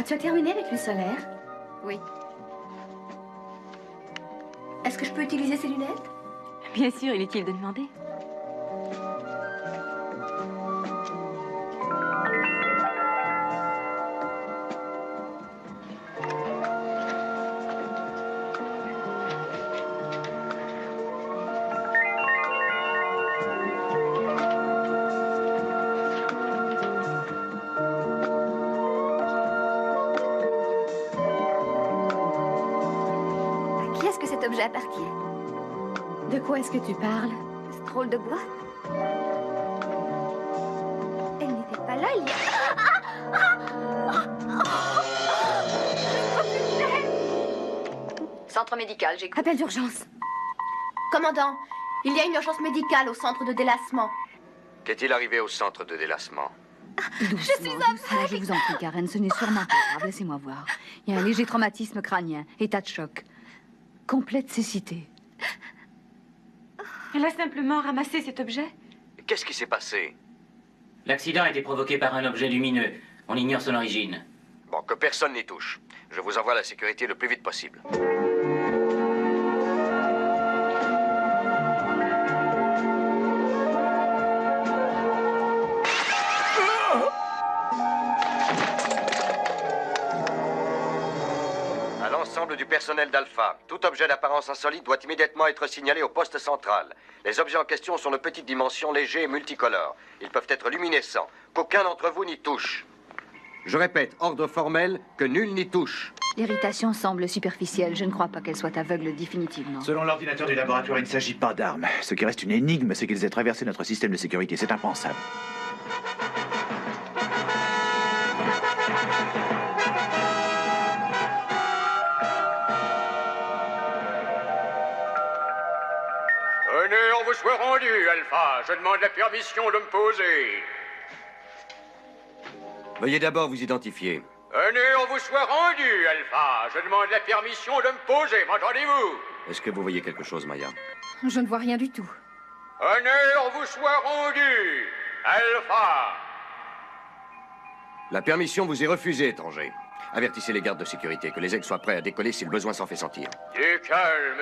Ah, tu as terminé avec l'huile solaire? Oui. Est-ce que je peux utiliser ces lunettes? Bien sûr, inutile de demander. À qui est-ce que cet objet appartient? De quoi est-ce que tu parles? Ce drôle de boîte? Elle n'était pas là il y a... Centre médical, j'écoute. Appel d'urgence. Commandant, il y a une urgence médicale au centre de délassement. Qu'est-il arrivé au centre de délassement? Doucement, doucement, je vous en prie, Karen, ce n'est sûrement pas grave, laissez-moi voir. Il y a un léger traumatisme crânien, état de choc. Complète cécité. Elle a simplement ramassé cet objet. Qu'est-ce qui s'est passé? L'accident a été provoqué par un objet lumineux. On ignore son origine. Bon, que personne n'y touche. Je vous envoie la sécurité le plus vite possible. À l'ensemble du personnel d'Alpha, tout objet d'apparence insolite doit immédiatement être signalé au poste central. Les objets en question sont de petite dimension, légers et multicolores. Ils peuvent être luminescents. Qu'aucun d'entre vous n'y touche. Je répète, ordre formel, que nul n'y touche. L'irritation semble superficielle, je ne crois pas qu'elle soit aveugle définitivement. Selon l'ordinateur du laboratoire, il ne s'agit pas d'armes. Ce qui reste une énigme, c'est qu'ils aient traversé notre système de sécurité. C'est impensable. Venez, on vous soit rendu, Alpha. Je demande la permission de me poser. Veuillez d'abord vous identifier. Venez, on vous soit rendu, Alpha. Je demande la permission de me poser, m'entendez-vous? Est-ce que vous voyez quelque chose, Maya? Je ne vois rien du tout. Venez, on vous soit rendu, Alpha. La permission vous est refusée, étranger. Avertissez les gardes de sécurité que les aigles soient prêts à décoller si le besoin s'en fait sentir. Du calme,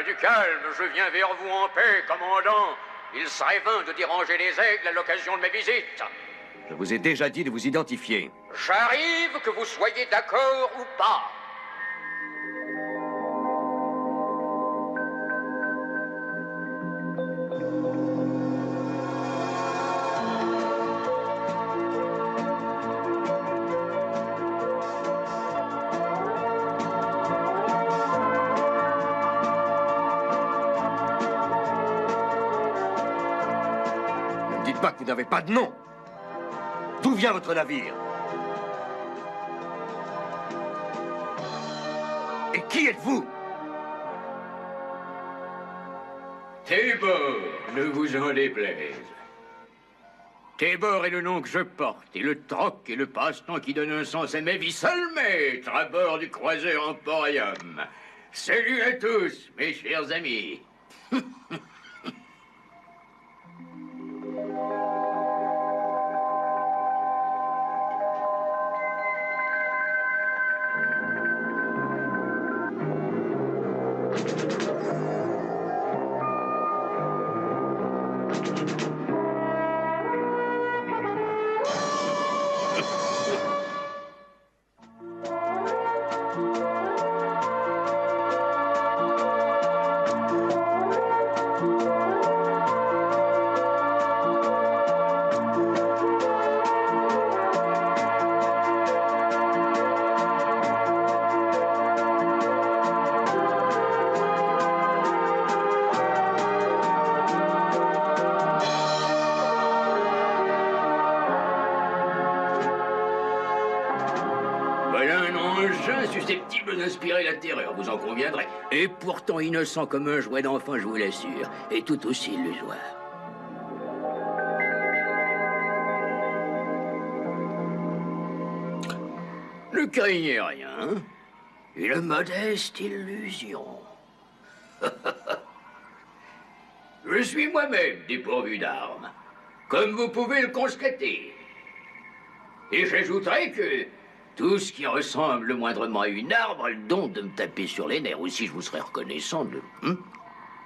je viens vers vous en paix, commandant. Il serait vain de déranger les aigles à l'occasion de mes visites. Je vous ai déjà dit de vous identifier. J'arrive, que vous soyez d'accord ou pas. Ne me dites pas que vous n'avez pas de nom. D'où vient votre navire? Et qui êtes-vous? Tébor, ne vous en déplaise. Tébor est le nom que je porte, et le troc est le passe-temps qui donne un sens à ma vie. Seul maître à bord du croiseur Emporium. Salut à tous, mes chers amis. Voilà un engin susceptible d'inspirer la terreur, vous en conviendrez. Et pourtant innocent comme un jouet d'enfant, je vous l'assure. Et tout aussi illusoire. Ne craignez rien. Une modeste illusion. Je suis moi-même dépourvu d'armes, comme vous pouvez le constater. Et j'ajouterai que Tout ce qui ressemble moindrement à une arbre a le don de me taper sur les nerfs. Aussi, je vous serais reconnaissant de...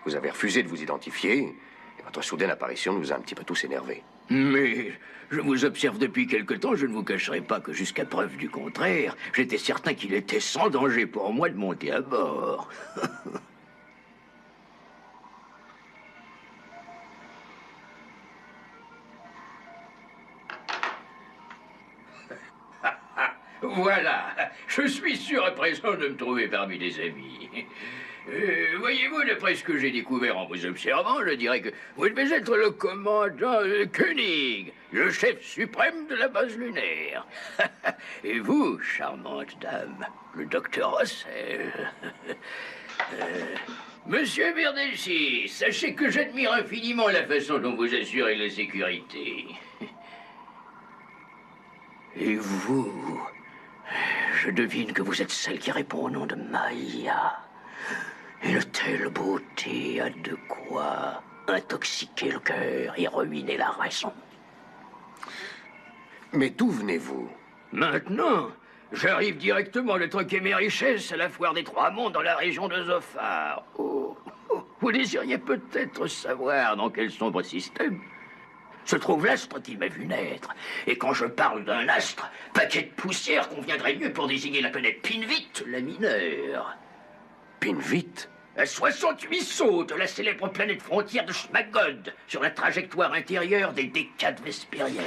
Vous avez refusé de vous identifier, et votre soudaine apparition nous a un petit peu tous énervés. Mais je vous observe depuis quelque temps, je ne vous cacherai pas que jusqu'à preuve du contraire, j'étais certain qu'il était sans danger pour moi de monter à bord. Voilà, je suis sûr à présent de me trouver parmi des amis. Voyez-vous, d'après ce que j'ai découvert en vous observant, je dirais que vous devez être le commandant Koenig, le chef suprême de la base lunaire. Et vous, charmante dame, le docteur Russell. Monsieur Verdelsi, sachez que j'admire infiniment la façon dont vous assurez la sécurité. Et vous, je devine que vous êtes celle qui répond au nom de Maya. Une telle beauté a de quoi intoxiquer le cœur et ruiner la raison. Mais d'où venez-vous? Maintenant, j'arrive directement de troquer mes richesses à la foire des Trois Monts dans la région de Zophar. Oh, vous désiriez peut-être savoir dans quel sombre système se trouve l'astre qui m'a vu naître. Et quand je parle d'un astre, paquet de poussière conviendrait mieux pour désigner la planète Pinvit, la mineure. Pinvit? À 68 sauts de la célèbre planète frontière de Schmagod, sur la trajectoire intérieure des décades vespériennes.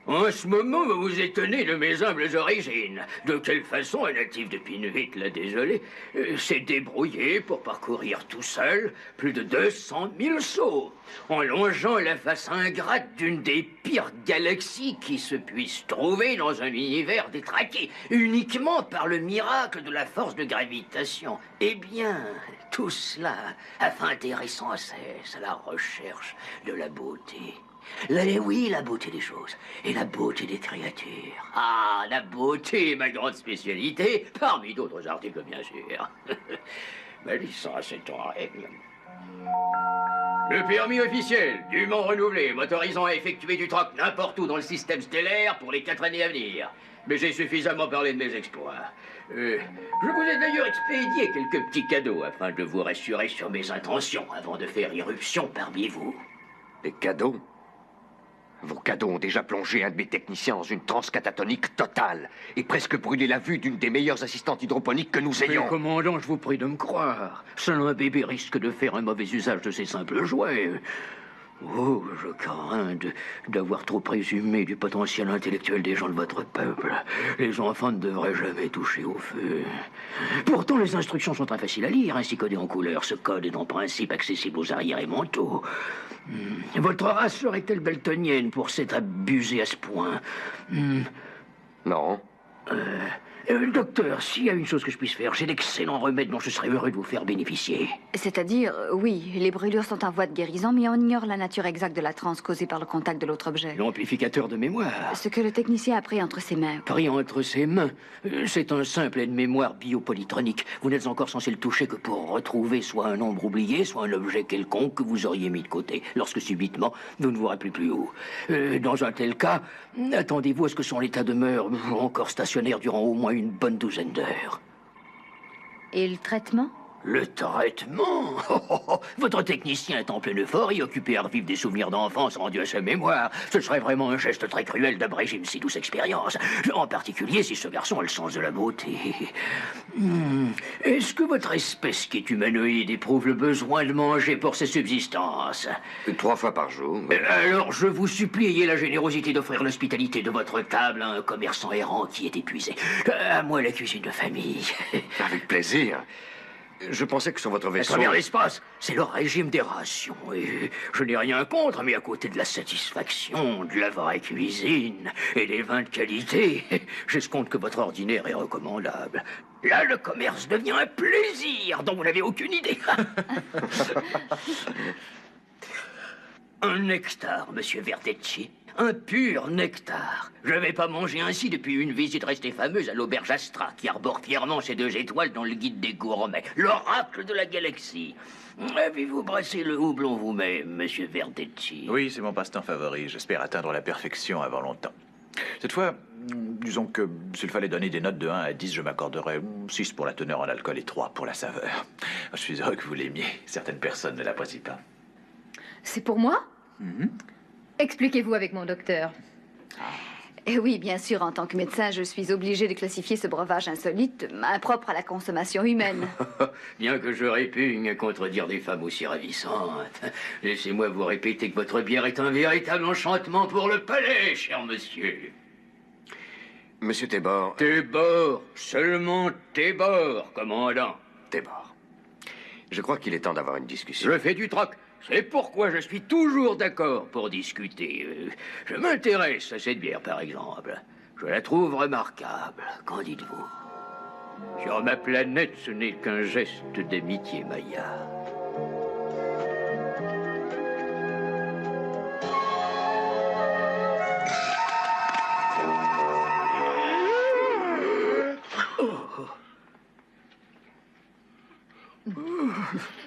En ce moment, vous vous étonnez de mes humbles origines. De quelle façon un natif de Pinvit, là, désolé, s'est débrouillé pour parcourir tout seul plus de 200 000 sauts, en longeant la face ingrate d'une des pires galaxies qui se puisse trouver dans un univers détraqué uniquement par le miracle de la force de gravitation. Eh bien, tout cela afin d'errer sans cesse à la recherche de la beauté. Oui, la beauté des choses et la beauté des créatures. Ah, la beauté est ma grande spécialité, parmi d'autres articles, bien sûr. Ma licence est en règle. Le permis officiel, dûment renouvelé, m'autorisant à effectuer du troc n'importe où dans le système stellaire pour les 4 années à venir. Mais j'ai suffisamment parlé de mes exploits. Je vous ai d'ailleurs expédié quelques petits cadeaux afin de vous rassurer sur mes intentions avant de faire irruption parmi vous. Des cadeaux? Vos cadeaux ont déjà plongé un de mes techniciens dans une transe catatonique totale et presque brûlé la vue d'une des meilleures assistantes hydroponiques que nous ayons. Mais commandant, je vous prie de me croire. Seul un bébé risque de faire un mauvais usage de ces simples jouets. Oh, je crains d'avoir trop présumé du potentiel intellectuel des gens de votre peuple. Les enfants ne devraient jamais toucher au feu. Pourtant, les instructions sont très faciles à lire, ainsi codées en couleur. Ce code est en principe accessible aux arriérés mentaux. Votre race serait-elle beltonienne pour s'être abusée à ce point? Non. Docteur, s'il y a une chose que je puisse faire, j'ai d'excellents remèdes dont je serais heureux de vous faire bénéficier. C'est-à-dire, oui, les brûlures sont en voie de guérison, mais on ignore la nature exacte de la transe causée par le contact de l'autre objet. L'amplificateur de mémoire. Ce que le technicien a pris entre ses mains. Pris entre ses mains. C'est un simple aide-mémoire biopolytronique. Vous n'êtes encore censé le toucher que pour retrouver soit un nombre oublié, soit un objet quelconque que vous auriez mis de côté, lorsque subitement, vous ne vous rappelez plus où. Dans un tel cas, attendez-vous à ce que son état demeure encore stationnaire durant au moins une bonne douzaine d'heures. Et le traitement? Le traitement? Votre technicien est en pleine euphorie, occupé à revivre des souvenirs d'enfance rendus à sa mémoire. Ce serait vraiment un geste très cruel d'abréger une si douce expérience. En particulier si ce garçon a le sens de la beauté. Est-ce que votre espèce qui est humanoïde éprouve le besoin de manger pour sa subsistance? 3 fois par jour. Alors je vous supplie, ayez la générosité d'offrir l'hospitalité de votre table à un commerçant errant qui est épuisé. À moi la cuisine de famille. Avec plaisir. Je pensais que sur votre vaisseau... À travers l'espace, c'est le régime des rations. Et je n'ai rien contre, mais à côté de la satisfaction, de la vraie cuisine et des vins de qualité, j'escompte que votre ordinaire est recommandable. Là, le commerce devient un plaisir dont vous n'avez aucune idée. Un nectar, monsieur Verdecci. Un pur nectar. Je vais pas manger ainsi depuis une visite restée fameuse à l'auberge Astra, qui arbore fièrement ses 2 étoiles dans le guide des gourmets. L'oracle de la galaxie. Avez-vous brassé le houblon vous-même, monsieur Verdecci? Oui, c'est mon passe-temps favori. J'espère atteindre la perfection avant longtemps. Cette fois, Disons que s'il fallait donner des notes de 1 à 10, je m'accorderais 6 pour la teneur en alcool et 3 pour la saveur. Je suis heureux que vous l'aimiez. Certaines personnes ne l'apprécient pas. C'est pour moi? Expliquez-vous avec mon docteur. Et oui, bien sûr, en tant que médecin, je suis obligée de classifier ce breuvage insolite, impropre à la consommation humaine. Bien que je répugne à contredire des femmes aussi ravissantes, laissez-moi vous répéter que votre bière est un véritable enchantement pour le palais, cher monsieur. Monsieur Tébor. Tébor, seulement Tébor, commandant. Tébor. Je crois qu'il est temps d'avoir une discussion. Je fais du troc. C'est pourquoi je suis toujours d'accord pour discuter. Je m'intéresse à cette bière, par exemple. Je la trouve remarquable. Qu'en dites-vous? Sur ma planète, ce n'est qu'un geste d'amitié, Maya.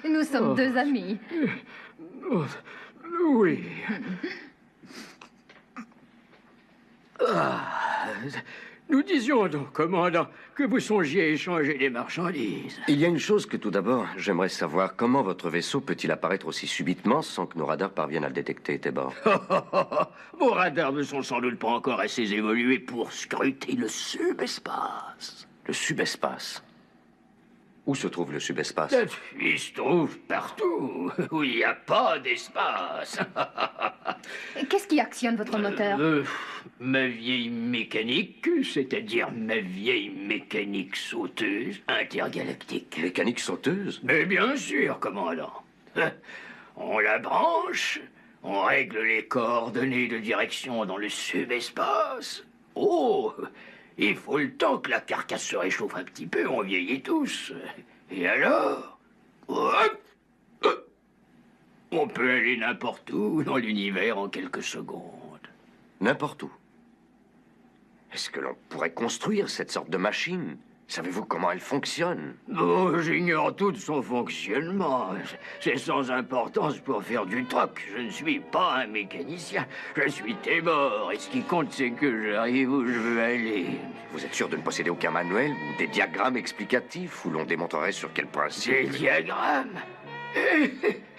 Nous sommes deux amis. Oh, oui. Nous disions donc, commandant, que vous songiez échanger des marchandises. Il y a une chose que tout d'abord, j'aimerais savoir. Comment votre vaisseau peut-il apparaître aussi subitement sans que nos radars parviennent à le détecter, Tébor? Vos radars ne sont sans doute pas encore assez évolués pour scruter le subespace. Le subespace? Où se trouve le subespace? Il se trouve partout où il n'y a pas d'espace. Qu'est-ce qui actionne votre moteur? Ma vieille mécanique, c'est-à-dire ma vieille mécanique sauteuse intergalactique. Mécanique sauteuse? Mais bien sûr, commandant. On la branche, on règle les coordonnées de direction dans le subespace. Oh, il faut le temps que la carcasse se réchauffe un petit peu, on vieillit tous. Et alors, hop, on peut aller n'importe où dans l'univers en quelques secondes. N'importe où. Est-ce que l'on pourrait construire cette sorte de machine? Savez-vous comment elle fonctionne? Oh, j'ignore tout de son fonctionnement. C'est sans importance pour faire du troc. Je ne suis pas un mécanicien. Je suis Tébor. Et ce qui compte, c'est que j'arrive où je veux aller. Vous êtes sûr de ne posséder aucun manuel ou des diagrammes explicatifs où l'on démontrerait sur quel principe? Des diagrammes?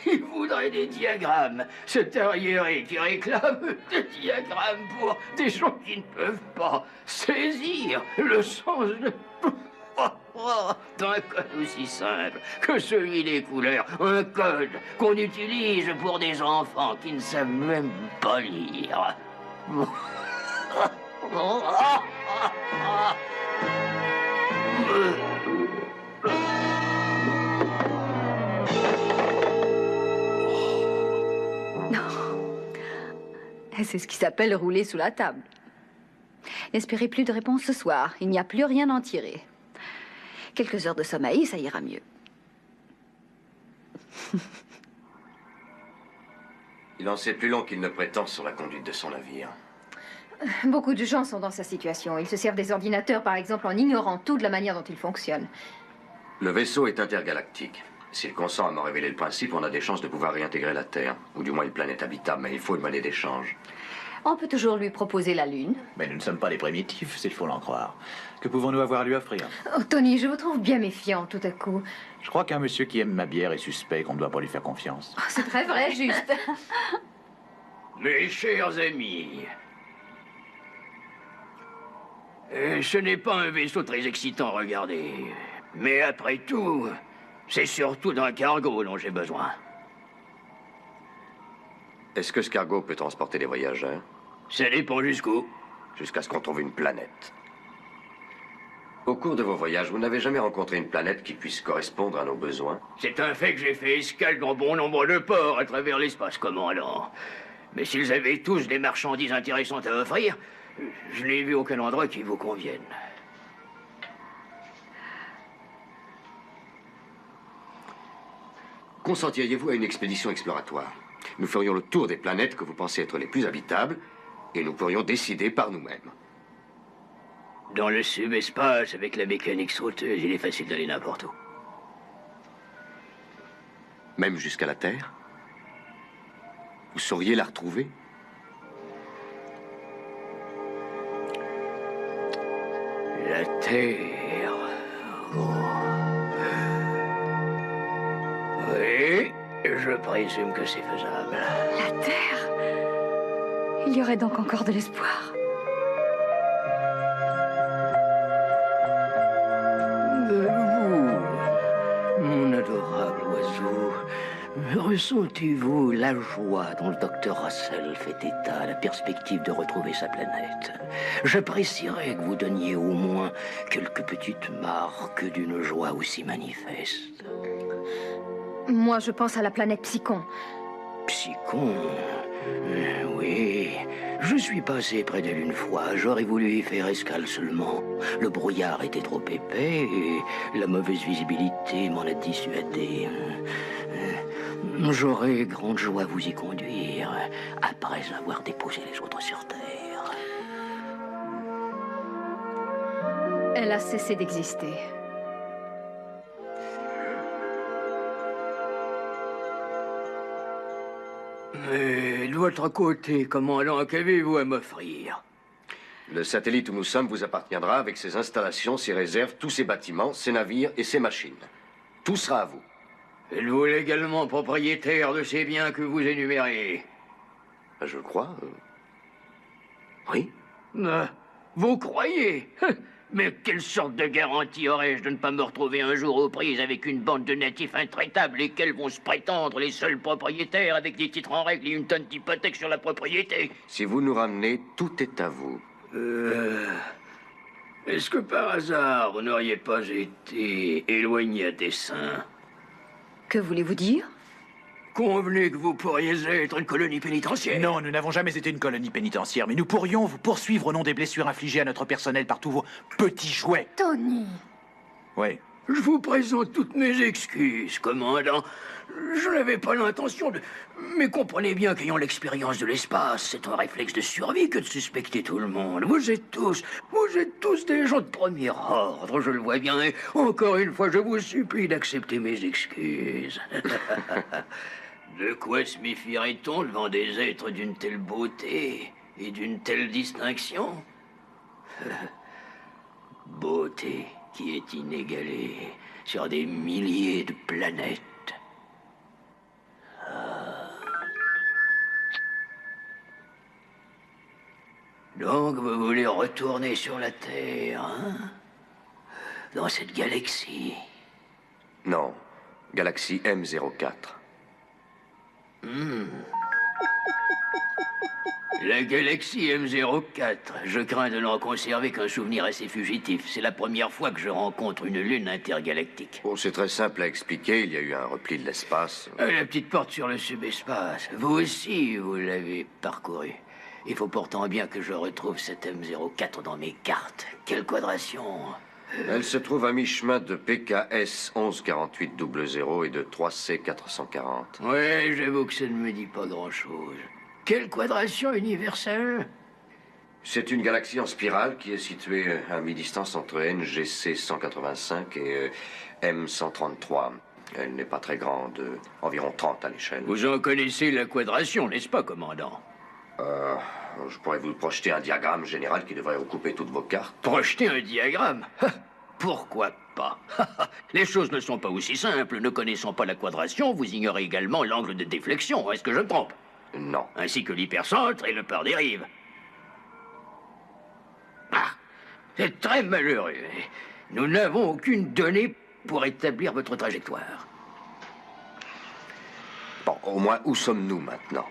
Il voudrait des diagrammes. Ce arriéré qui réclame des diagrammes pour des gens qui ne peuvent pas saisir le sens d'un code aussi simple que celui des couleurs. Un code qu'on utilise pour des enfants qui ne savent même pas lire. C'est ce qui s'appelle rouler sous la table. N'espérez plus de réponse ce soir. Il n'y a plus rien à en tirer. Quelques heures de sommeil, ça ira mieux. Il en sait plus long qu'il ne prétend sur la conduite de son navire. Beaucoup de gens sont dans sa situation. Ils se servent des ordinateurs, par exemple, en ignorant tout de la manière dont ils fonctionnent. Le vaisseau est intergalactique. S'il consent à m'en révéler le principe, on a des chances de pouvoir réintégrer la Terre. Ou du moins une planète habitable, mais il faut une monnaie d'échange. On peut toujours lui proposer la Lune. Mais nous ne sommes pas des primitifs, s'il faut l'en croire. Que pouvons-nous avoir à lui offrir? Oh, Tony, je vous trouve bien méfiant tout à coup. Je crois qu'un monsieur qui aime ma bière est suspect, qu'on ne doit pas lui faire confiance. Oh, c'est très vrai, juste. Mes chers amis, ce n'est pas un vaisseau très excitant à regarder. Mais après tout, c'est surtout d'un cargo dont j'ai besoin. Est-ce que ce cargo peut transporter des voyageurs? Ça dépend jusqu'où. Jusqu'à ce qu'on trouve une planète. Au cours de vos voyages, vous n'avez jamais rencontré une planète qui puisse correspondre à nos besoins? C'est un fait que j'ai fait escale dans bon nombre de ports à travers l'espace, commandant. Mais s'ils avaient tous des marchandises intéressantes à offrir, je n'ai vu aucun endroit qui vous convienne. Consentiriez-vous à une expédition exploratoire? Nous ferions le tour des planètes que vous pensez être les plus habitables et nous pourrions décider par nous-mêmes. Dans le subespace, avec la mécanique sauteuse, il est facile d'aller n'importe où. Même jusqu'à la Terre? Vous sauriez la retrouver? La Terre. Oh. Oui, je présume que c'est faisable. La Terre. Il y aurait donc encore de l'espoir. Vous, mon adorable oiseau, ressentez-vous la joie dont le docteur Russell fait état à la perspective de retrouver sa planète? J'apprécierais que vous donniez au moins quelques petites marques d'une joie aussi manifeste. Moi, je pense à la planète Psychon. Psychon? Oui, je suis passé près d'elle une fois. J'aurais voulu y faire escale seulement. Le brouillard était trop épais et la mauvaise visibilité m'en a dissuadé. J'aurais grande joie à vous y conduire après avoir déposé les autres sur Terre. Elle a cessé d'exister. Mais de votre côté, commandant, qu'avez-vous à m'offrir? Le satellite où nous sommes vous appartiendra avec ses installations, ses réserves, tous ses bâtiments, ses navires et ses machines. Tout sera à vous. Êtes-vous légalement propriétaire de ces biens que vous énumérez? Je le crois. Oui. Vous croyez? Mais quelle sorte de garantie aurais-je de ne pas me retrouver un jour aux prises avec une bande de natifs intraitables, lesquels vont se prétendre les seuls propriétaires avec des titres en règle et une tonne d'hypothèques sur la propriété? Si vous nous ramenez, tout est à vous. Est-ce que par hasard, vous n'auriez pas été éloigné à dessein? Que voulez-vous dire? Convenez que vous pourriez être une colonie pénitentiaire. Non, nous n'avons jamais été une colonie pénitentiaire, mais nous pourrions vous poursuivre au nom des blessures infligées à notre personnel par tous vos petits jouets. Tony! Oui. Je vous présente toutes mes excuses, commandant. Je n'avais pas l'intention de... Mais comprenez bien qu'ayant l'expérience de l'espace, c'est un réflexe de survie que de suspecter tout le monde. Vous êtes tous des gens de premier ordre, je le vois bien. Et encore une fois, je vous supplie d'accepter mes excuses. De quoi se méfierait-on devant des êtres d'une telle beauté et d'une telle distinction? Beauté qui est inégalée sur des milliers de planètes. Donc vous voulez retourner sur la Terre, hein? Dans cette galaxie? Non. Galaxie M04. La galaxie M04. Je crains de n'en conserver qu'un souvenir assez fugitif. C'est la première fois que je rencontre une lune intergalactique. Oh, c'est très simple à expliquer. Il y a eu un repli de l'espace. La petite porte sur le subespace. Vous aussi, vous l'avez parcouru. Il faut pourtant bien que je retrouve cette M04 dans mes cartes. Quelle quadration! Elle se trouve à mi-chemin de PKS 114800 et de 3C 440. Ouais, j'avoue que ça ne me dit pas grand-chose. Quelle quadration universelle? C'est une galaxie en spirale qui est située à mi-distance entre NGC 185 et M133. Elle n'est pas très grande, environ 30 à l'échelle. Vous en connaissez la quadration, n'est-ce pas, commandant? Je pourrais vous projeter un diagramme général qui devrait recouper toutes vos cartes. Projeter un diagramme? Pourquoi pas? Les choses ne sont pas aussi simples. Ne connaissant pas la quadration, vous ignorez également l'angle de déflexion. Est-ce que je me trompe? Non. Ainsi que l'hypercentre et le port des rives. Ah, c'est très malheureux. Nous n'avons aucune donnée pour établir votre trajectoire. Bon, au moins, où sommes-nous maintenant?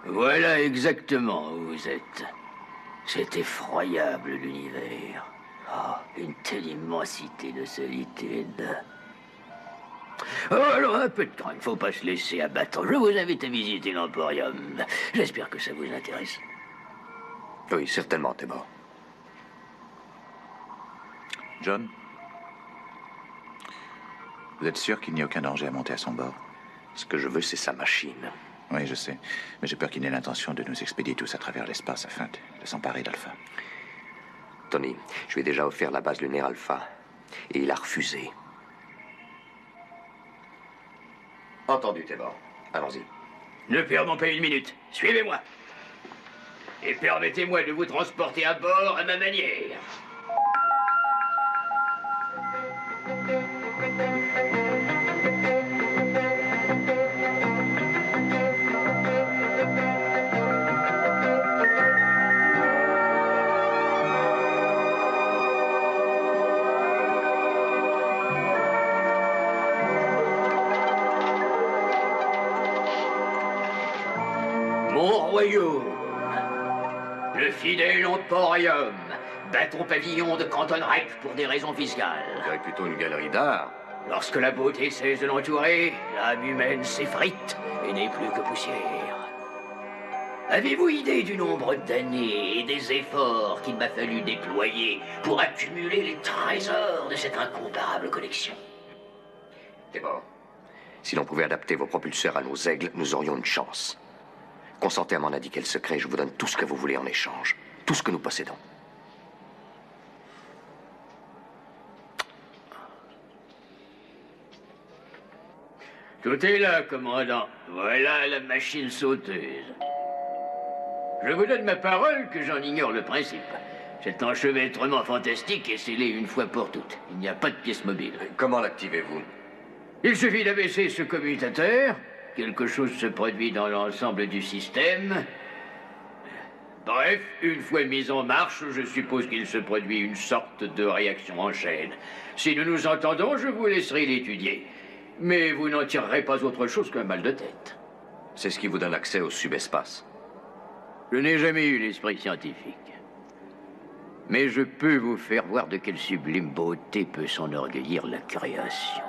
Voilà exactement où vous êtes. C'est effroyable, l'univers. Oh, une telle immensité de solitude. Oh, alors, un peu de temps, il ne faut pas se laisser abattre. Je vous invite à visiter l'Emporium. J'espère que ça vous intéresse. Oui, certainement, Théodore. John? Vous êtes sûr qu'il n'y a aucun danger à monter à son bord? Ce que je veux, c'est sa machine. Oui, je sais. Mais j'ai peur qu'il n'ait l'intention de nous expédier tous à travers l'espace afin de s'emparer d'Alpha. Tony, je lui ai déjà offert la base lunaire Alpha. Et il a refusé. Entendu, Théodore. Allons-y. Ne perdons pas une minute. Suivez-moi. et permettez-moi de vous transporter à bord à ma manière. Mon royaume, le fidèle emporium, bâton pavillon de Canton-Rec pour des raisons fiscales. On dirait plutôt une galerie d'art. Lorsque la beauté cesse de l'entourer, l'âme humaine s'effrite et n'est plus que poussière. Avez-vous idée du nombre d'années et des efforts qu'il m'a fallu déployer pour accumuler les trésors de cette incomparable collection? D'abord, si l'on pouvait adapter vos propulseurs à nos aigles, nous aurions une chance. Consentez à m'en indiquer le secret, je vous donne tout ce que vous voulez en échange. Tout ce que nous possédons. Tout est là, commandant. Voilà la machine sauteuse. Je vous donne ma parole que j'en ignore le principe. Cet enchevêtrement fantastique est scellé une fois pour toutes. Il n'y a pas de pièce mobile. Comment l'activez-vous? Il suffit d'abaisser ce commutateur. Quelque chose se produit dans l'ensemble du système. Bref, une fois mis en marche, je suppose qu'il se produit une sorte de réaction en chaîne. Si nous nous entendons, je vous laisserai l'étudier. Mais vous n'en tirerez pas autre chose qu'un mal de tête. C'est ce qui vous donne accès au subespace. Je n'ai jamais eu l'esprit scientifique. Mais je peux vous faire voir de quelle sublime beauté peut s'enorgueillir la création.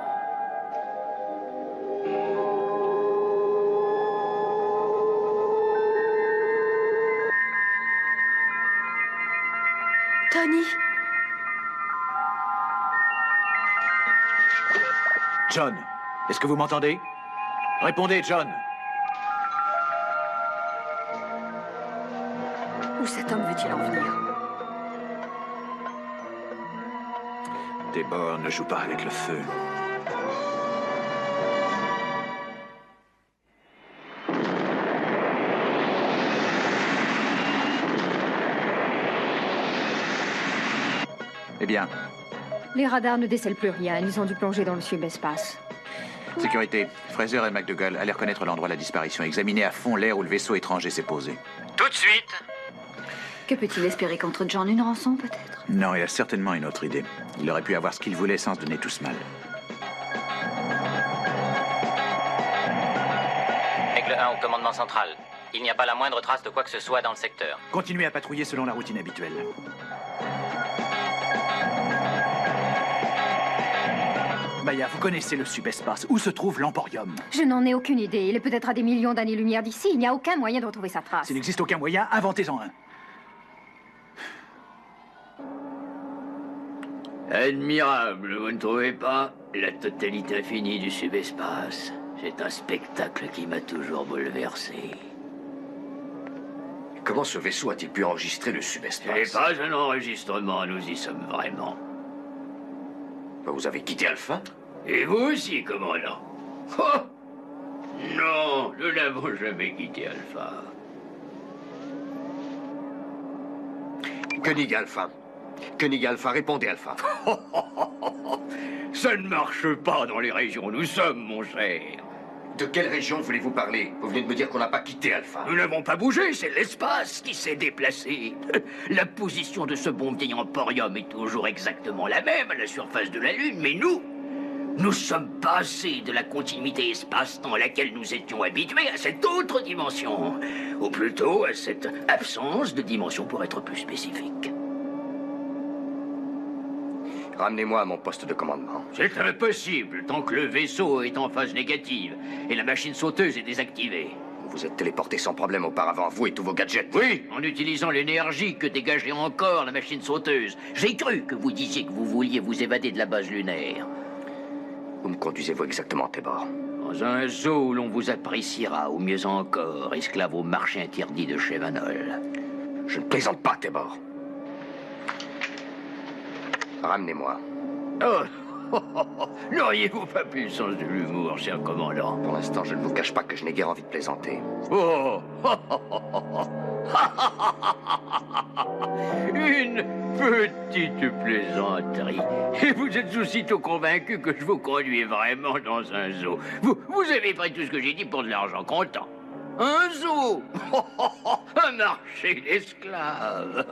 Tony. John, est-ce que vous m'entendez? Répondez, John. Où cet homme veut-il en venir? Débord, ne joue pas avec le feu. Eh bien, Les radars ne décèlent plus rien. Ils ont dû plonger dans le subespace. sécurité. Fraser et McDougall allaient reconnaître l'endroit de la disparition. Examiner à fond l'air où le vaisseau étranger s'est posé. Tout de suite. Que peut-il espérer contre John? Une rançon, peut-être? Non, il a certainement une autre idée. Il aurait pu avoir ce qu'il voulait sans se donner tout ce mal. Aigle 1 au commandement central. Il n'y a pas la moindre trace de quoi que ce soit dans le secteur. Continuez à patrouiller selon la routine habituelle. Maya, vous connaissez le subespace. Où se trouve l'Emporium? Je n'en ai aucune idée. Il est peut-être à des millions d'années-lumière d'ici. Il n'y a aucun moyen de retrouver sa trace. S'il n'existe aucun moyen, inventez-en un. Admirable, vous ne trouvez pas? La totalité infinie du subespace. C'est un spectacle qui m'a toujours bouleversé. Comment ce vaisseau a-t-il pu enregistrer le Ce subespace? n'est pas un enregistrement, nous y sommes vraiment. Vous avez quitté Alpha? Et vous aussi, commandant. Oh! Non, nous n'avons jamais quitté Alpha. Koenig Alpha. Koenig Alpha, répondez Alpha. Ça ne marche pas dans les régions où nous sommes, mon cher. De quelle région voulez-vous parler? Vous venez de me dire qu'on n'a pas quitté Alpha. Nous n'avons pas bougé, c'est l'espace qui s'est déplacé. La position de ce bon vieil emporium est toujours exactement la même à la surface de la Lune, mais nous sommes passés de la continuité espace-temps à laquelle nous étions habitués à cette autre dimension. Ou plutôt à cette absence de dimension pour être plus spécifique. Ramenez-moi à mon poste de commandement. C'est impossible tant que le vaisseau est en phase négative et la machine sauteuse est désactivée. Vous vous êtes téléporté sans problème auparavant, vous et tous vos gadgets. Oui, en utilisant l'énergie que dégageait encore la machine sauteuse. J'ai cru que vous disiez que vous vouliez vous évader de la base lunaire. Où me conduisez-vous exactement, Tébor? Dans un zoo où l'on vous appréciera, ou mieux encore, esclave au marché interdit de Chevanol. Je ne plaisante pas, Tébor. Ramenez-moi. Oh, N'auriez-vous pas plus le sens de l'humour, cher commandant? Pour l'instant, je ne vous cache pas que je n'ai guère envie de plaisanter. Oh. Une petite plaisanterie. Et vous êtes aussitôt convaincu que je vous conduis vraiment dans un zoo. Vous avez pris tout ce que j'ai dit pour de l'argent comptant. Un zoo. Un marché d'esclaves.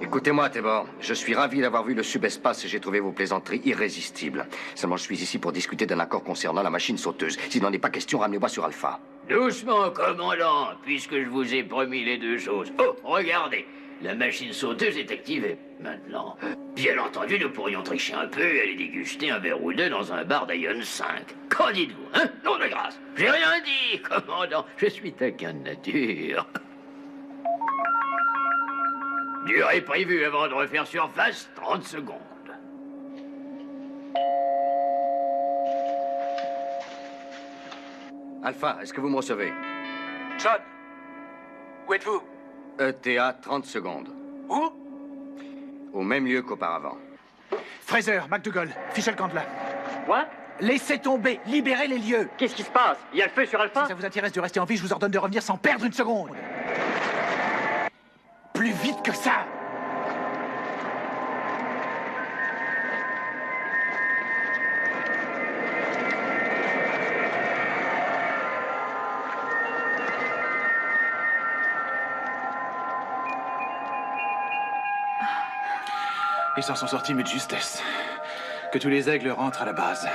Écoutez-moi, Tébor, je suis ravi d'avoir vu le subespace et j'ai trouvé vos plaisanteries irrésistibles. Seulement, je suis ici pour discuter d'un accord concernant la machine sauteuse. S'il n'en est pas question, ramenez-moi sur Alpha. Doucement, commandant, puisque je vous ai promis les deux choses. Oh, regardez, la machine sauteuse est activée maintenant. Bien entendu, nous pourrions tricher un peu et aller déguster un verre ou deux dans un bar d'Ion 5. Qu'en dites-vous, hein? Non de grâce. J'ai rien dit, commandant. Je suis taquin de nature. Durée prévue avant de refaire surface, 30 secondes. Alpha, est-ce que vous me recevez? John, où êtes-vous? ETA, 30 secondes. Où? Au même lieu qu'auparavant. Fraser, McDougall, Fischel Candler. Quoi? Laissez tomber, libérez les lieux. Qu'est-ce qui se passe? Il y a le feu sur Alpha? Si ça vous intéresse de rester en vie, je vous ordonne de revenir sans perdre une seconde. Plus vite que ça. Ils s'en sont sortis, mais de justesse. Que tous les aigles rentrent à la base.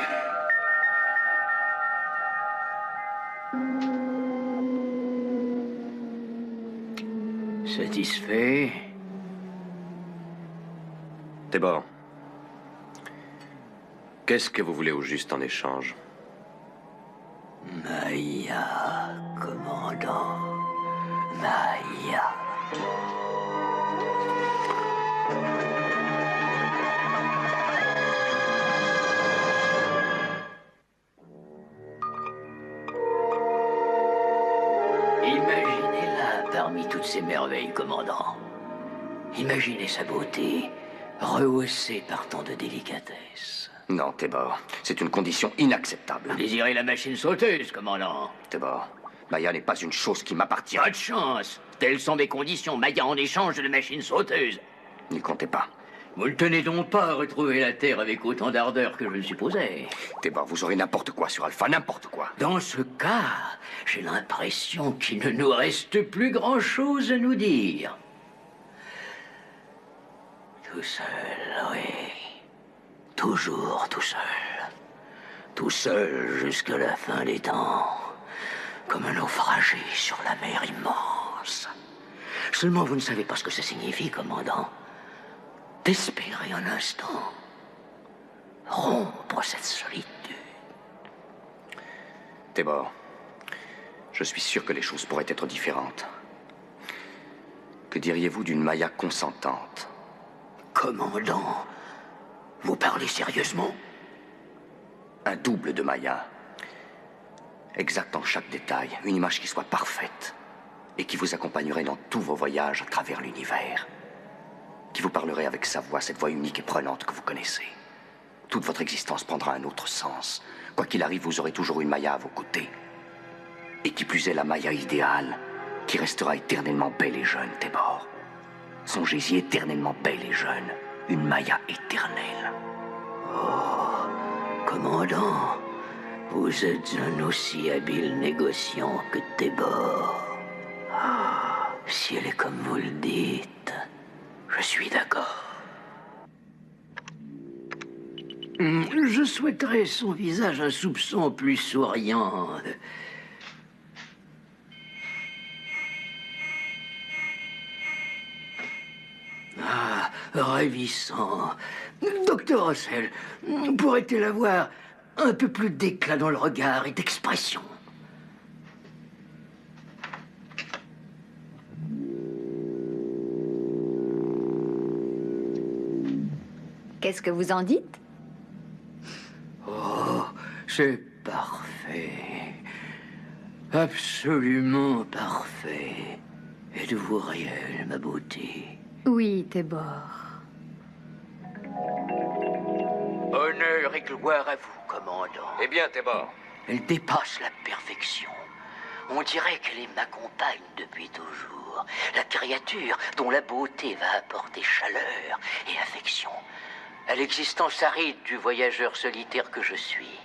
Satisfait? Tébor, qu'est-ce que vous voulez au juste en échange? Maya, commandant. Maya. Imaginez-la parmi toutes ces merveilles, commandant. Imaginez sa beauté, rehaussée par tant de délicatesse. Non, Tébor, c'est une condition inacceptable. Vous désirez la machine sauteuse, commandant? Tébor, Maya n'est pas une chose qui m'appartient. Pas de chance. Telles sont mes conditions. Maya en échange de la machine sauteuse. N'y comptez pas. Vous ne tenez donc pas à retrouver la Terre avec autant d'ardeur que je le supposais. Tébor, vous aurez n'importe quoi sur Alpha, n'importe quoi. Dans ce cas, j'ai l'impression qu'il ne nous reste plus grand-chose à nous dire. Tout seul, oui. Toujours tout seul. Tout seul jusqu'à la fin des temps. Comme un naufragé sur la mer immense. Seulement, vous ne savez pas ce que ça signifie, commandant. D'espérer un instant. Rompre cette solitude. Tébor, je suis sûr que les choses pourraient être différentes. Que diriez-vous d'une Maya consentante? Commandant, vous parlez sérieusement? Un double de Maya. Exact en chaque détail, une image qui soit parfaite et qui vous accompagnerait dans tous vos voyages à travers l'univers. Qui vous parlerait avec sa voix, cette voix unique et prenante que vous connaissez. Toute votre existence prendra un autre sens. Quoi qu'il arrive, vous aurez toujours une Maya à vos côtés. Et qui plus est la Maya idéale, qui restera éternellement belle et jeune, Tébor. Songez-y, éternellement belle et jeune. Une Maya éternelle. Oh, commandant, vous êtes un aussi habile négociant que Tébor. Ah, si elle est comme vous le dites, je suis d'accord. Je souhaiterais son visage un soupçon plus souriant. Ah, ravissant. Docteur Russell, pourrait-elle avoir un peu plus d'éclat dans le regard et d'expression? Qu'est-ce que vous en dites? Oh, c'est parfait. Absolument parfait. Êtes-vous réelle, ma beauté? Oui, Tébor. Honneur et gloire à vous, commandant. Eh bien, Tébor. Elle dépasse la perfection. On dirait qu'elle m'accompagne depuis toujours. La créature dont la beauté va apporter chaleur et affection à l'existence aride du voyageur solitaire que je suis.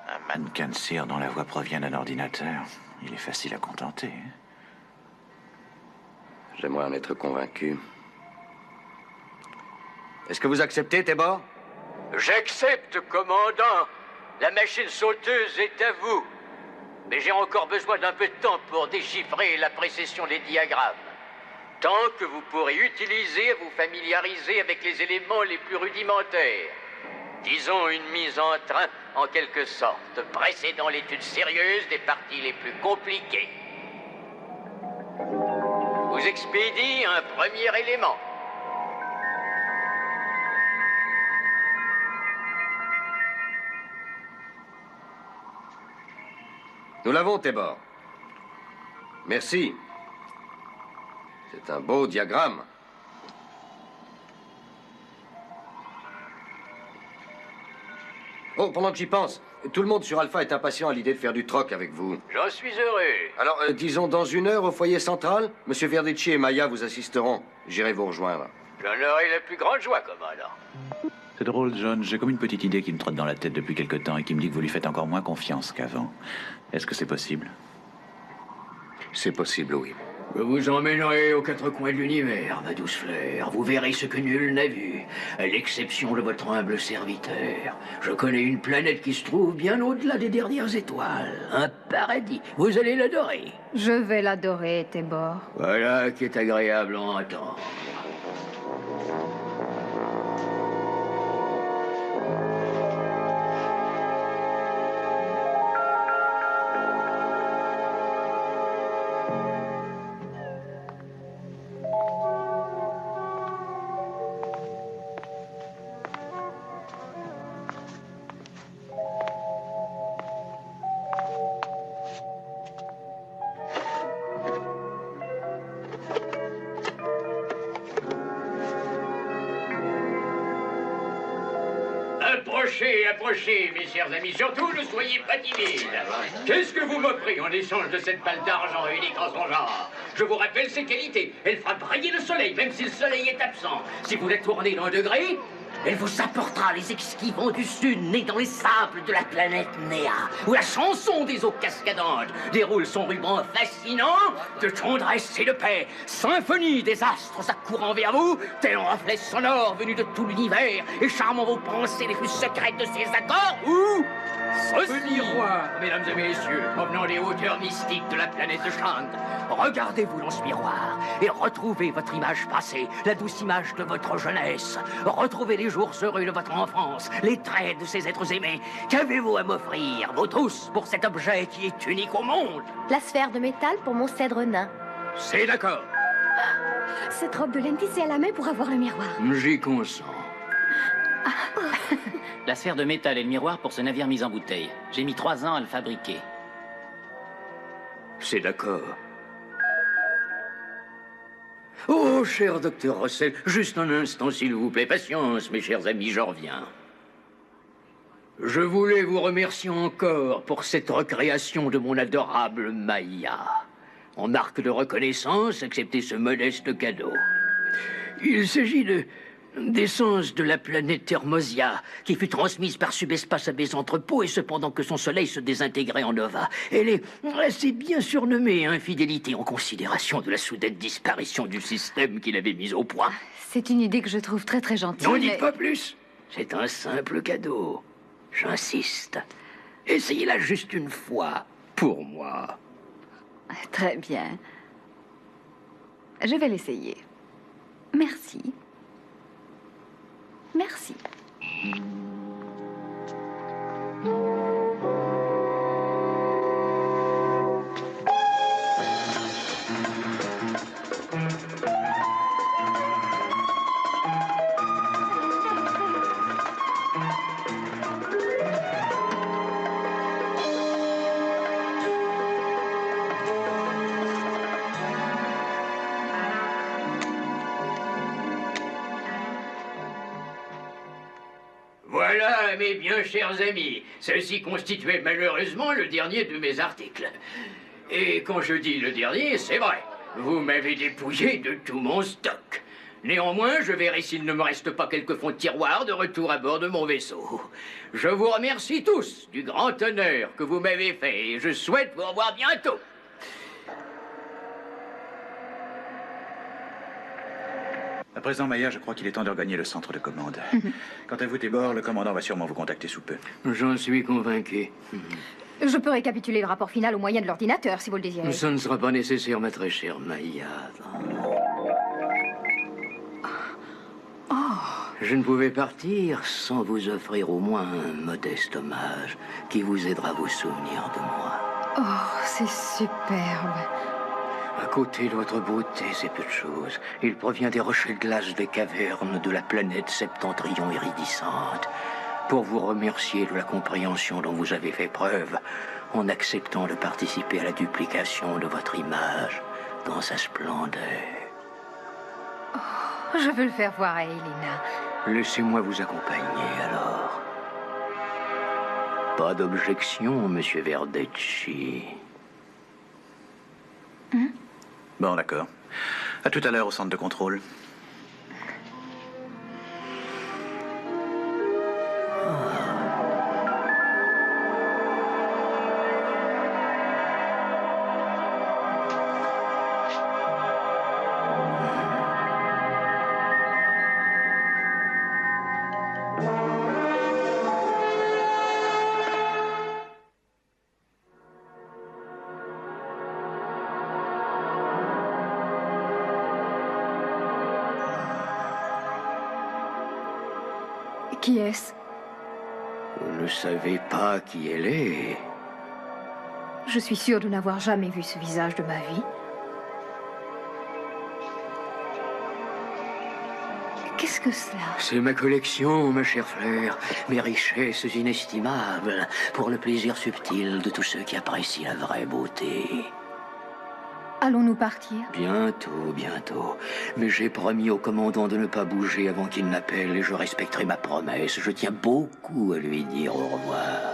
Un mannequin de cire dont la voix provient d'un ordinateur. Il est facile à contenter. J'aimerais en être convaincu. Est-ce que vous acceptez, Tébor? J'accepte, commandant. La machine sauteuse est à vous. Mais j'ai encore besoin d'un peu de temps pour déchiffrer la précession des diagrammes. Tant que vous pourrez utiliser à vous familiariser avec les éléments les plus rudimentaires. Disons une mise en train, en quelque sorte, précédant l'étude sérieuse des parties les plus compliquées. Vous expédie un premier élément. Nous l'avons, Tébor. Merci. C'est un beau diagramme. Oh, pendant que j'y pense, tout le monde sur Alpha est impatient à l'idée de faire du troc avec vous. J'en suis heureux. Alors, disons dans 1 heure au foyer central, Monsieur Verdici et Maya vous assisteront. J'irai vous rejoindre. J'en aurai la plus grande joie, commandant. C'est drôle, John. J'ai comme une petite idée qui me trotte dans la tête depuis quelque temps et qui me dit que vous lui faites encore moins confiance qu'avant. Est-ce que c'est possible? C'est possible, oui. Je vous emmènerai aux 4 coins de l'univers, ma douce fleur. Vous verrez ce que nul n'a vu, à l'exception de votre humble serviteur. Je connais une planète qui se trouve bien au-delà des dernières étoiles. Un paradis. Vous allez l'adorer. Je vais l'adorer, Tébor. Voilà qui est agréable à entendre. Approchez, mes chers amis. Surtout, ne soyez pas timides. Qu'est-ce que vous m'offrez en échange de cette balle d'argent unique en son genre? Je vous rappelle ses qualités. Elle fera briller le soleil, même si le soleil est absent. Si vous la tournez d'un degré, elle vous apportera les exquis vents du sud nés dans les sables de la planète Néa, où la chanson des eaux cascadantes déroule son ruban fascinant de tendresse et de paix. Symphonie des astres accourant vers vous, tel un reflet sonore venu de tout l'univers et charmant vos pensées les plus secrètes de ces accords, ou ce miroir, mesdames et messieurs, provenant des hauteurs mystiques de la planète de Shant. Regardez-vous dans ce miroir et retrouvez votre image passée, la douce image de votre jeunesse. Retrouvez les jours heureux de votre enfance, les traits de ces êtres aimés. Qu'avez-vous à m'offrir, vous tous, pour cet objet qui est unique au monde? La sphère de métal pour mon cèdre nain. C'est d'accord. Cette robe de laine tissée à la main pour avoir le miroir. J'y consens. La sphère de métal et le miroir pour ce navire mis en bouteille. J'ai mis 3 ans à le fabriquer. C'est d'accord. Oh, cher docteur Russell, juste un instant, s'il vous plaît. Patience, mes chers amis, je reviens. Je voulais vous remercier encore pour cette recréation de mon adorable Maya. En marque de reconnaissance, acceptez ce modeste cadeau. Il s'agit d'essence de la planète Thermosia, qui fut transmise par subespace à mes entrepôts, et cependant que son soleil se désintégrait en nova. Elle est assez bien surnommée infidélité en considération de la soudaine disparition du système qu'il avait mis au point. C'est une idée que je trouve très très gentille. N'en dites pas plus. C'est un simple cadeau. J'insiste. Essayez-la juste une fois, pour moi. Très bien. Je vais l'essayer. Merci. Merci. Voilà, mes bien chers amis. Ceci constituait malheureusement le dernier de mes articles. Et quand je dis le dernier, c'est vrai. Vous m'avez dépouillé de tout mon stock. Néanmoins, je verrai s'il ne me reste pas quelques fonds de tiroir de retour à bord de mon vaisseau. Je vous remercie tous du grand honneur que vous m'avez fait et je souhaite vous revoir bientôt. À présent, Maya, je crois qu'il est temps de regagner le centre de commande. Quant à vous, Tébor, le commandant va sûrement vous contacter sous peu. J'en suis convaincu. Je peux récapituler le rapport final au moyen de l'ordinateur, si vous le désirez. Ça ne sera pas nécessaire, ma très chère Maya. Je ne pouvais partir sans vous offrir au moins un modeste hommage qui vous aidera à vous souvenir de moi. Oh, c'est superbe. À côté de votre beauté, c'est peu de choses. Il provient des rochers de glace des cavernes de la planète Septentrion iridescente. Pour vous remercier de la compréhension dont vous avez fait preuve en acceptant de participer à la duplication de votre image dans sa splendeur. Oh, je veux le faire voir à Elena. Laissez-moi vous accompagner, alors. Pas d'objection, monsieur Verdecci. Bon, d'accord. À tout à l'heure au centre de contrôle. Qui est-ce? Vous ne savez pas qui elle est. Je suis sûre de n'avoir jamais vu ce visage de ma vie. Qu'est-ce que cela? C'est ma collection, ma chère Fleur. Mes richesses inestimables pour le plaisir subtil de tous ceux qui apprécient la vraie beauté. Allons-nous partir? Bientôt, bientôt. Mais j'ai promis au commandant de ne pas bouger avant qu'il n'appelle et je respecterai ma promesse. Je tiens beaucoup à lui dire au revoir.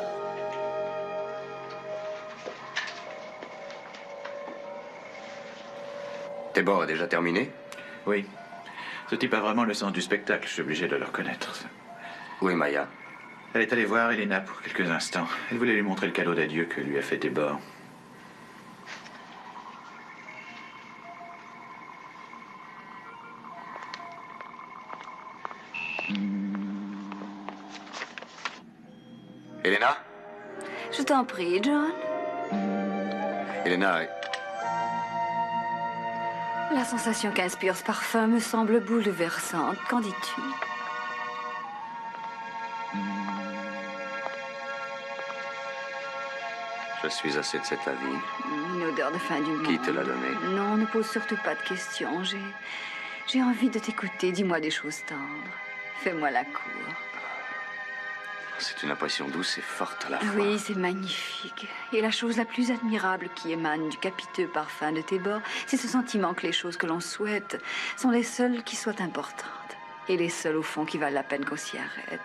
Tébor a déjà terminé? Oui. Ce type a vraiment le sens du spectacle, je suis obligé de le reconnaître. Où est Maya? Elle est allée voir Elena pour quelques instants. Elle voulait lui montrer le cadeau d'adieu que lui a fait Tébor. Elena? Je t'en prie, John. Elena, La sensation qu'inspire ce parfum me semble bouleversante. Qu'en dis-tu? je suis assez de cet avis. Une odeur de fin du monde. Qui te l'a donné? Non, ne pose surtout pas de questions. J'ai envie de t'écouter. Dis-moi des choses tendres. Fais-moi la cour. C'est une impression douce et forte à la fois. Oui, c'est magnifique. Et la chose la plus admirable qui émane du capiteux parfum de Tébor, c'est ce sentiment que les choses que l'on souhaite sont les seules qui soient importantes. Et les seules, au fond, qui valent la peine qu'on s'y arrête.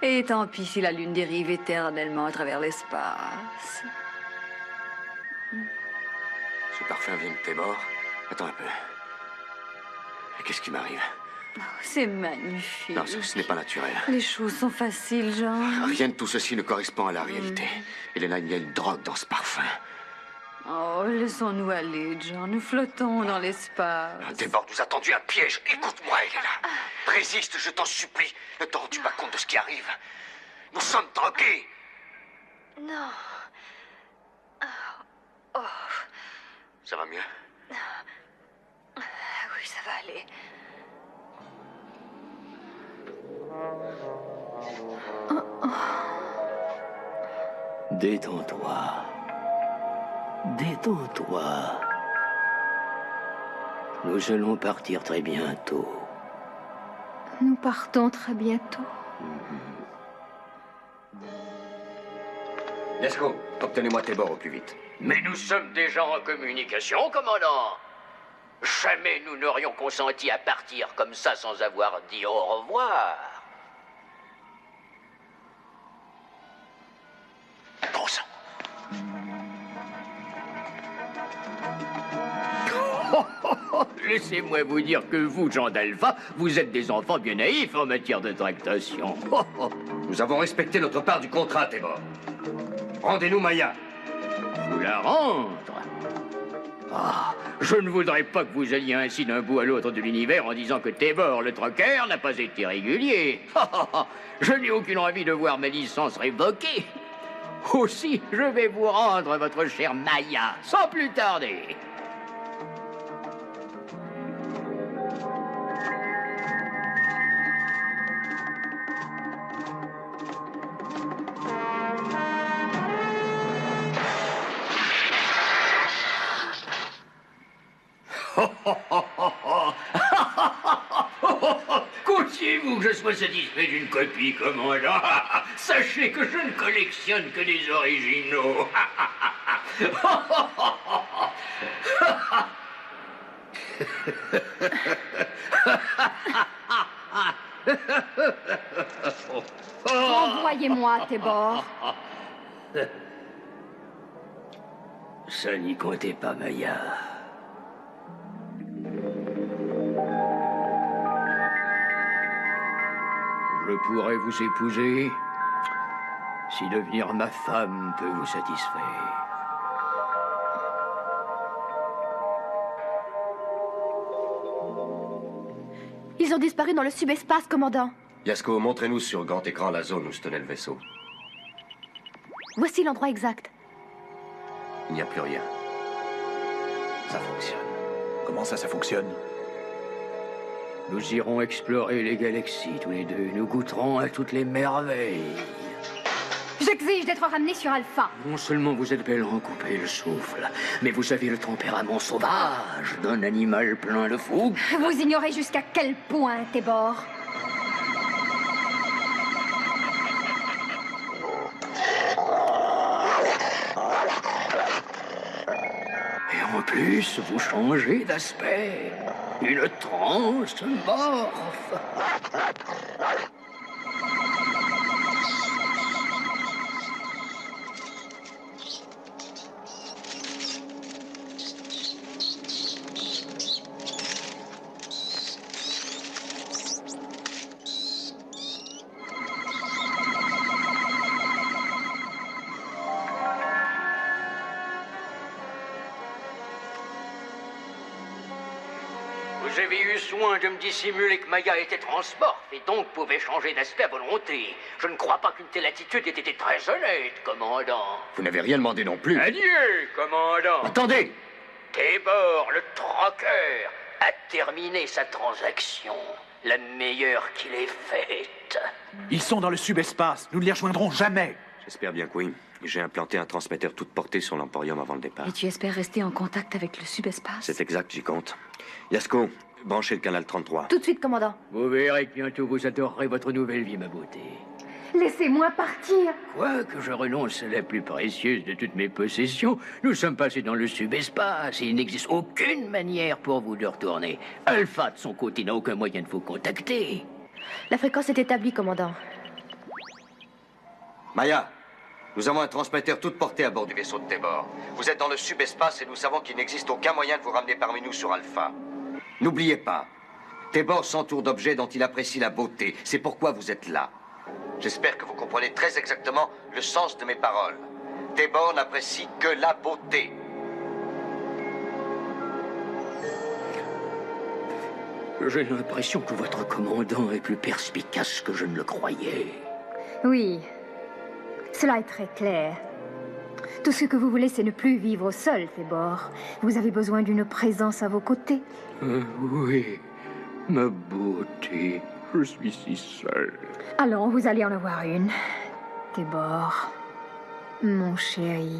Et tant pis si la lune dérive éternellement à travers l'espace. Ce parfum vient de Tébor? Attends un peu. Qu'est-ce qui m'arrive? Oh, c'est magnifique. Non, ce n'est pas naturel. Les choses sont faciles, Jean. Rien de tout ceci ne correspond à la réalité. Elena, il y a une drogue dans ce parfum. Oh, laissons-nous aller, John. Nous flottons dans l'espace. Tébor nous a tendu un piège. Écoute-moi, Elena. Résiste, je t'en supplie. Ne te rends-tu pas compte de ce qui arrive? Nous sommes drogués. Non. Ça va mieux? Oui, ça va aller. Détends-toi. Détends-toi. Nous allons partir très bientôt. Nous partons très bientôt. Let's go. Obtenez-moi Tébor au plus vite. Mais nous sommes déjà en communication, commandant. Jamais nous n'aurions consenti à partir comme ça sans avoir dit au revoir. Laissez-moi vous dire que vous, Jean d'Alpha, vous êtes des enfants bien naïfs en matière de tractation. Oh, oh. Nous avons respecté notre part du contrat, Tébor. Rendez-nous Maya. Vous la rendre? Ah, je ne voudrais pas que vous alliez ainsi d'un bout à l'autre de l'univers en disant que Tébor, le troqueur, n'a pas été régulier. Je n'ai aucune envie de voir ma licence révoquée. Aussi, je vais vous rendre votre chère Maya, sans plus tarder. Comptiez-vous que je sois satisfait d'une copie, commandant? Sachez que je ne collectionne que des originaux. Renvoyez-moi, Tébor. Ça n'y comptait pas, Maya. Je pourrais vous épouser si devenir ma femme peut vous satisfaire. Ils ont disparu dans le subespace, commandant. Yasko, montrez-nous sur grand écran la zone où se tenait le vaisseau. Voici l'endroit exact. Il n'y a plus rien. Ça fonctionne. Comment ça fonctionne? Nous irons explorer les galaxies tous les deux. Nous goûterons à toutes les merveilles. J'exige d'être ramené sur Alpha. Non seulement vous êtes belle en couper le souffle, mais vous avez le tempérament sauvage d'un animal plein de fougue. Vous ignorez jusqu'à quel point, Tébor. Et en plus, vous changez d'aspect. Une transe morphe. Vous avez eu soin de me dissimuler que Maya était transmorphe et donc pouvait changer d'aspect à volonté. Je ne crois pas qu'une telle attitude ait été très honnête, commandant. Vous n'avez rien demandé non plus. Adieu, commandant. Attendez! Tébor, le troqueur, a terminé sa transaction. La meilleure qu'il ait faite. Ils sont dans le subespace. Nous ne les rejoindrons jamais. J'espère bien que oui. J'ai implanté un transmetteur toute portée sur l'Emporium avant le départ. Et tu espères rester en contact avec le subespace? C'est exact, j'y compte. Yasko, branchez le canal 33. Tout de suite, commandant. Vous verrez que bientôt vous adorerez votre nouvelle vie, ma beauté. Laissez-moi partir. Quoique je renonce à la plus précieuse de toutes mes possessions, nous sommes passés dans le subespace et il n'existe aucune manière pour vous de retourner. Alpha, de son côté, n'a aucun moyen de vous contacter. La fréquence est établie, commandant. Maya, nous avons un transmetteur toute portée à bord du vaisseau de Tébor. Vous êtes dans le subespace et nous savons qu'il n'existe aucun moyen de vous ramener parmi nous sur Alpha. N'oubliez pas, Tébor s'entoure d'objets dont il apprécie la beauté. C'est pourquoi vous êtes là. J'espère que vous comprenez très exactement le sens de mes paroles. Tébor n'apprécie que la beauté. J'ai l'impression que votre commandant est plus perspicace que je ne le croyais. Oui, cela est très clair. Tout ce que vous voulez, c'est ne plus vivre seul, Tébor. Vous avez besoin d'une présence à vos côtés. Oui, ma beauté, je suis si seul. Allons, vous allez en avoir une. Tébor, mon chéri.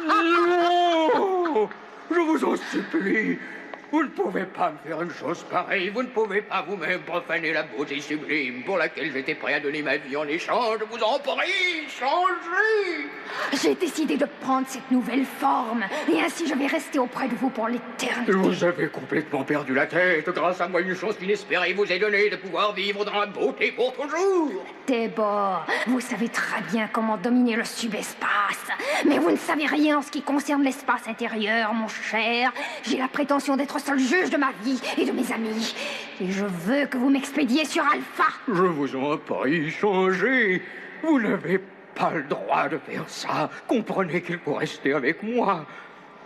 Non! Je vous en supplie, Vous ne pouvez pas me faire une chose pareille. Vous ne pouvez pas vous-même profaner la beauté sublime pour laquelle j'étais prêt à donner ma vie en échange. Je vous en prie, changez. J'ai décidé de prendre cette nouvelle forme, et ainsi je vais rester auprès de vous pour l'éternité. Vous avez complètement perdu la tête. Grâce à moi, une chance inespérée vous est donnée de pouvoir vivre dans la beauté pour toujours. Tébor, vous savez très bien comment dominer le subespace, mais vous ne savez rien en ce qui concerne l'espace intérieur, mon cher. J'ai la prétention d'être seul juge de ma vie et de mes amis, et je veux que vous m'expédiez sur Alpha. Je vous en prie, changez. Vous n'avez pas le droit de faire ça. Comprenez qu'il faut rester avec moi.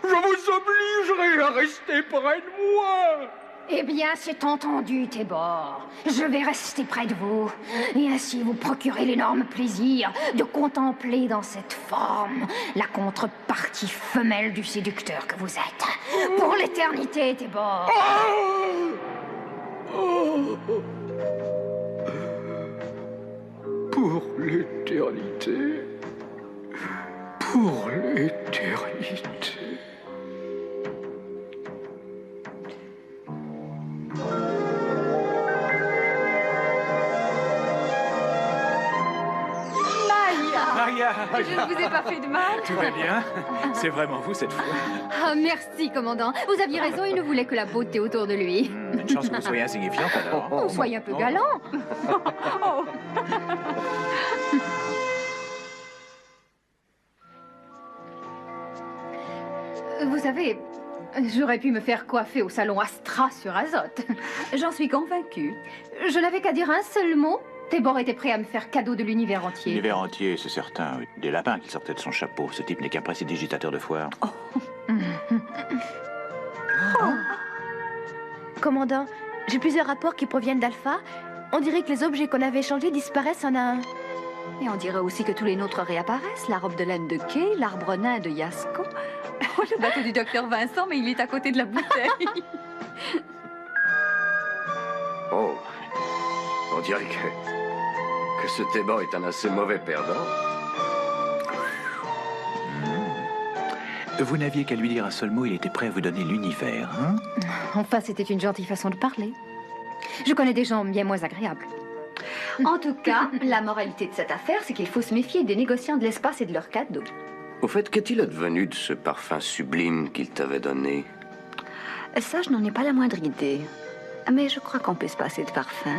Je vous obligerai à rester près de moi. Eh bien, c'est entendu, Tébor. Je vais rester près de vous, et ainsi vous procurer l'énorme plaisir de contempler dans cette forme la contrepartie femelle du séducteur que vous êtes. Pour l'éternité, Tébor. Pour l'éternité. Pour l'éternité. Maria! Je ne vous ai pas fait de mal. Tout va bien? C'est vraiment vous cette fois? Ah, merci, commandant. Vous aviez raison, il ne voulait que la beauté autour de lui. Une chance que vous soyez insignifiante alors. Oh, soyez un peu galant. Vous savez, j'aurais pu me faire coiffer au salon Astra sur Azote. J'en suis convaincue. Je n'avais qu'à dire un seul mot. Tébor était prêt à me faire cadeau de l'univers entier. L'univers entier, c'est certain. Des lapins qui sortaient de son chapeau. Ce type n'est qu'un prestidigitateur de foire. Commandant, j'ai plusieurs rapports qui proviennent d'Alpha. On dirait que les objets qu'on avait échangés disparaissent en un. Et on dirait aussi que tous les nôtres réapparaissent. La robe de laine de Kay, l'arbre nain de Yasko. Oh, le bateau du docteur Vincent, mais il est à côté de la bouteille. Oh, on dirait que ce Tébor est un assez mauvais perdant. Vous n'aviez qu'à lui dire un seul mot, il était prêt à vous donner l'univers, hein? Enfin, c'était une gentille façon de parler. Je connais des gens bien moins agréables. En tout cas, la moralité de cette affaire, c'est qu'il faut se méfier des négociants de l'espace et de leurs cadeaux. Au fait, qu'est-il advenu de ce parfum sublime qu'il t'avait donné? Ça, je n'en ai pas la moindre idée. Mais je crois qu'on peut se passer de parfum.